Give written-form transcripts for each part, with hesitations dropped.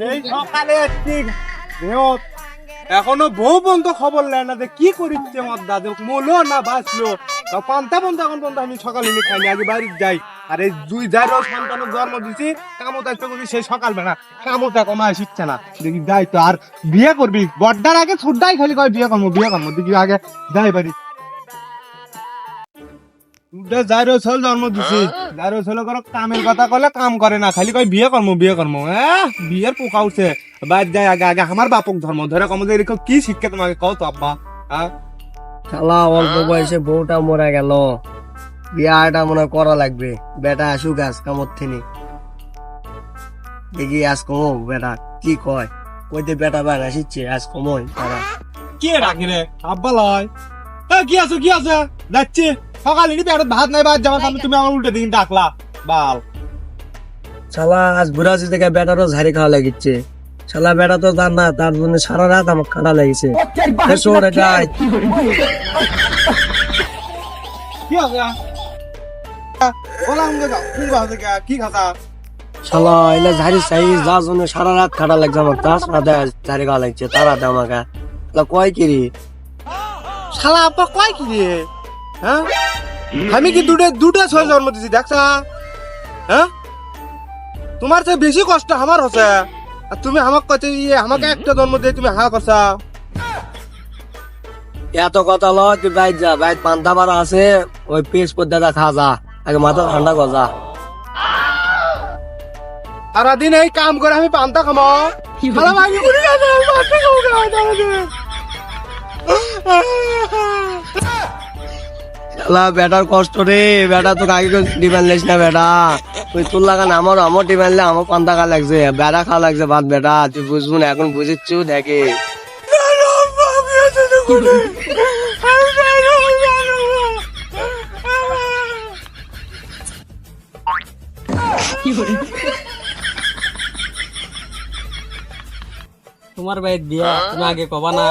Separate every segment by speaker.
Speaker 1: এই সকালে এখনো বউ পর্যন্ত খবর নেয় না যে কি করিচ্ছে আমার দাদু মলো না বাঁচলো পান্তা পর্যন্ত এখন পর্যন্ত আমি সকালে খাইনি আগে বাড়ি যাই। আর এই দুই যাই সন্তানের জন্ম দিছি কামত একটা করি সেই সকালবেলা কামত এখন আর শিখছে না দেখি যাই তো আর বিয়ে করবি বড্ডার আগে ছুটটাই খালি কয় বিয়ে করবো দেখি আগে যাই বাড়ি জন্ম দিছি যাইরো ছেলে করো কামের কথা কলে কাম করে না খালি কয় বিয়ে করবো বিয়ের পোকা উঠছে বাইর যায় আগে আগে আমার বাপক ধর্ম ধরে কম এরকম কি শিক্ষা তোমাকে কও তো আব্বা
Speaker 2: শালা অল্প বয়সে বউটা মরে গেল, বিয়াটা মনে করা লাগবে। বেটা আসুক আজ কামত থেকে দেখি আজ কমো বেটা কি কয়। কইতে বেটা বান আসিচ্ছে আজ কমই তারা
Speaker 1: কে রাখি রে আব্বা লয় কি আছে যাচ্ছি সকালে ভাত নাই ভাত যাওয়ার সামনে তুমি আমার উল্টে দিন ডাকলা বাল
Speaker 2: শালা আজ বুড়াছি থেকে বেটারও ঝাড়ি খাওয়া লাগিচ্ছে। শালা বেটা তো তার না, তার জন্য সারা রাত আমার খাটা লেগেছে।
Speaker 1: কি আছে কি খাতা
Speaker 2: শালা এলে ঝাড়ি চাই যার জন্য সারা রাত খাটা লাগছে আমার, তার সাথে ঝাড়ি খাওয়া লাগছে তারা আমাকে কয় কি রে
Speaker 1: শালা আব্বা কয় কি রে হ্যাঁ আমি কি দুটো ছয় জন্ম দিছি দেখছা হ্যাঁ তোমার চেয়ে বেশি কষ্ট আমার হচ্ছে আর তুমি আমাকে কাছে আমাকে একটা জন্ম দিয়ে তুমি হা করছা
Speaker 2: এত কথা লয় তুই বাইর যা, বাইর পান্তা পাড়া আছে ওই পেস পদ্মাটা খা যা, আগে মাথা ঠান্ডা কর যা।
Speaker 1: সারাদিন এই কাম করে আমি পান্তা খামো
Speaker 2: বেটার কষ্ট রে, বেটা তো আগে ডিমান্ড লিস না বেটা, তুই তোর লাগান আমার ডিমান্ড লে আমার পান্তা খা লাগছে, বেড়া খা লাগছে ভাত বেটা, তুই বুঝবুন এখন বুঝিচ্ছু দেখে
Speaker 3: তোমার ভাই বিয়া তুমি আগে কবা না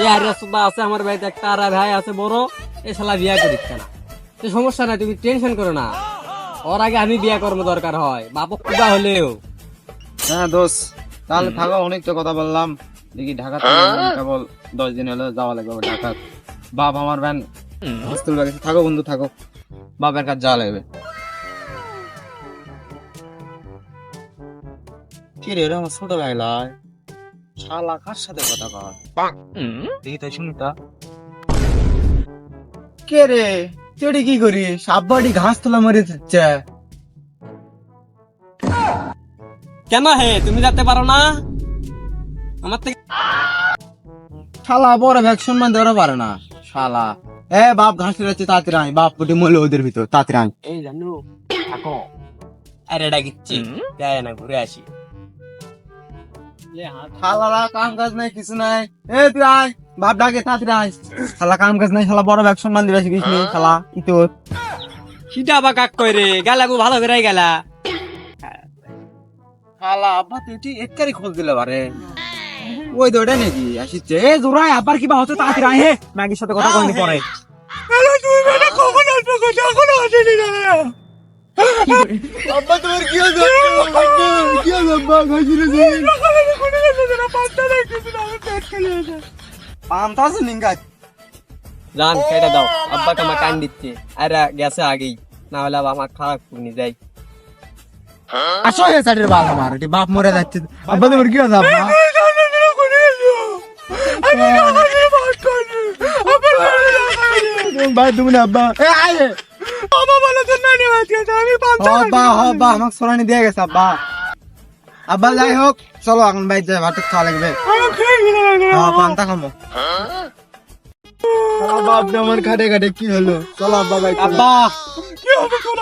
Speaker 3: এই আরিয়া সুদা আছে আমার ভাইতে একটা আর ভাই আছে বড়, এই শালা বিয়া করিচ্ছে না। তো সমস্যা নাই, তুমি টেনশন করো না, ওর আগে আমি বিয়া করবো দরকার হয় বাপ কুবা হলেও।
Speaker 4: হ্যাঁ দোষ তাহলে থাকো, অনেক তো কথা বললাম। দেখি ঢাকা কেবল 10 দিন হলে যাওয়া লাগবে ঢাকা। বাপ আমার ভ্যান হস্টেল বাগেছে, থাকো বন্ধু থাকো, বাপের কাছে যাওয়া লাগবে। কি রে আমার ছোট ভাই লাই শালা কার সাথে কথা কর দেখি তাই শুনি তা
Speaker 1: কে রে তুই কি করিস আব্বাটি ঘাস তোলা মরে যাচ্ছে
Speaker 3: কেন হে তুমি যেতে পারো না আমার থেকে?
Speaker 1: শালা বড় ভ্যাকসিন মান দেওয়া পারে না শালা বাপ ঘাস তুলাচ্ছে তাড়াতাড়ি আয় বাপ পুটি মলে ওদের ভিতর তাড়াতাড়ি আয়
Speaker 3: এই জানো থাকো আরে ডাকিচ্ছি যায় না ঘুরে আসি।
Speaker 1: শালারা কাম কাজ নাই কিছু নাই তুই আয় বাপ ডাকে তাড়াতাড়ি আয় শালা কাম কাজ নাই শালা বড় ভ্যাকসিন মান দিবে শিখিস নি শালা কি তোর
Speaker 3: সিটা বা কাক কই রে গালা গো ভালো করে গেলা
Speaker 1: শালা আব্বা তুই একবারই খোঁজ দিলে বারে ওই দৌড়ে নাকি আসিচ্ছে জোরাই আবার কিবা হচ্ছে তাড়াতাড়ি আয় হে ম্যাগির সাথে কথা কইনি পরে তুই বেটা কখন আসবে কথা এখনো আসেনি না আব্বা তোমার কি হয়েছে কি হয়েছে আব্বা খাইছিলে যে পান্তা নাই কিছু না আমার পেট খালি হয়েছে পান্তা আছে নিঙ্গা
Speaker 3: জান কেটে দাও আব্বা কামা কান দিচ্ছে আরে গেছে আগেই না হলে আমার খারাপ করনি যাই।
Speaker 1: আসো হে সাইডের বাপ আমার এটি বাপ মরে যাচ্ছে আব্বা তোমার কি হয়েছে আব্বা ভাই তুমি না আব্বা আয় বাবা বলে তো না নিয়ে আমি পান্তা আব্বা আমাকে সোনানি দিয়ে গেছে আব্বা আব্বা যাই হোক চলো এখন ভাই যাই ভাত খাওয়া লাগবে পান্তা খামো আব্বা আপনি আমার খাটে খাটে কি হলো চলো আব্বা ভাই আব্বা কি হবে কোন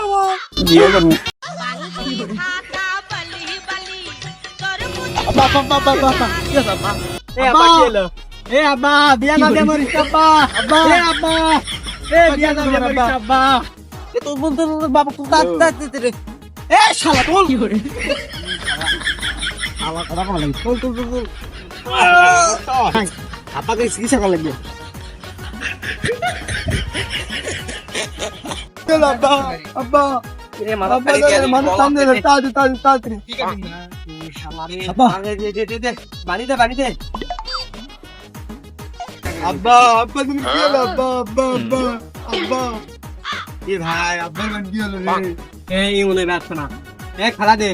Speaker 1: আব্বা আব্বা কি আছে আব্বা আব্বা কি হলো আব্বা বিয়া না দে মরিস আব্বা আব্বা আব্বা বিয়া না দে মরিস আব্বা তো বলতে বাবা খুব তাড়াতাড়ি রে শালা তোল কি করে শালা কথা বলে তোল আব্বাকে চিকিৎসা করা লাগবে আব্বা আব্বা
Speaker 3: এ মাথা
Speaker 1: মানুষ তাড়াতাড়ি
Speaker 3: বাড়িতে বাড়িতে
Speaker 1: আব্বা আব্বা তুমি কি হলো আব্বা আব্বা আব্বা আব্বা এ ভাই আব্বা কি হলো রে
Speaker 3: এই মনে ব্যস্ত না এক খেলা দে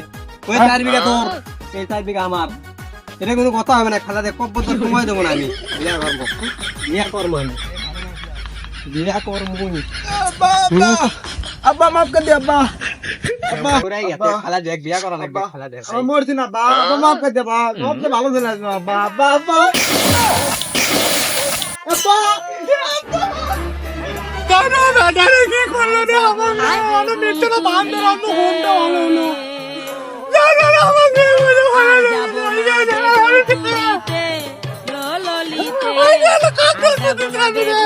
Speaker 3: ওই 4 বিঘা তোর এই 4 বিঘা আমার এটা কোনো কথা হবে না খেলা দে কব বছর সময় দেবো না আমি বিয়া করবো আমি বিয়া করবো
Speaker 1: আব্বা আব্বা আব্বা মাফ করে দে আব্বা আব্বা
Speaker 3: ওরাই গেছে খেলা দেখ বিয়া করা লাগবে খেলা দেখ
Speaker 1: আমার মরছি না আব্বা আব্বা মাফ করে দে আব্বা সবচেয়ে ভালো ছিল আব্বা আব্বা আব্বা আব্বা দাদা দাদা কি করলো রে আমার মিটটা বাঁধ ধরে আমি ফোনটা ভালো হলো দাদা আমাকে বলে ভালো
Speaker 5: ললিতে
Speaker 1: আই না কাজ করতে জানি রে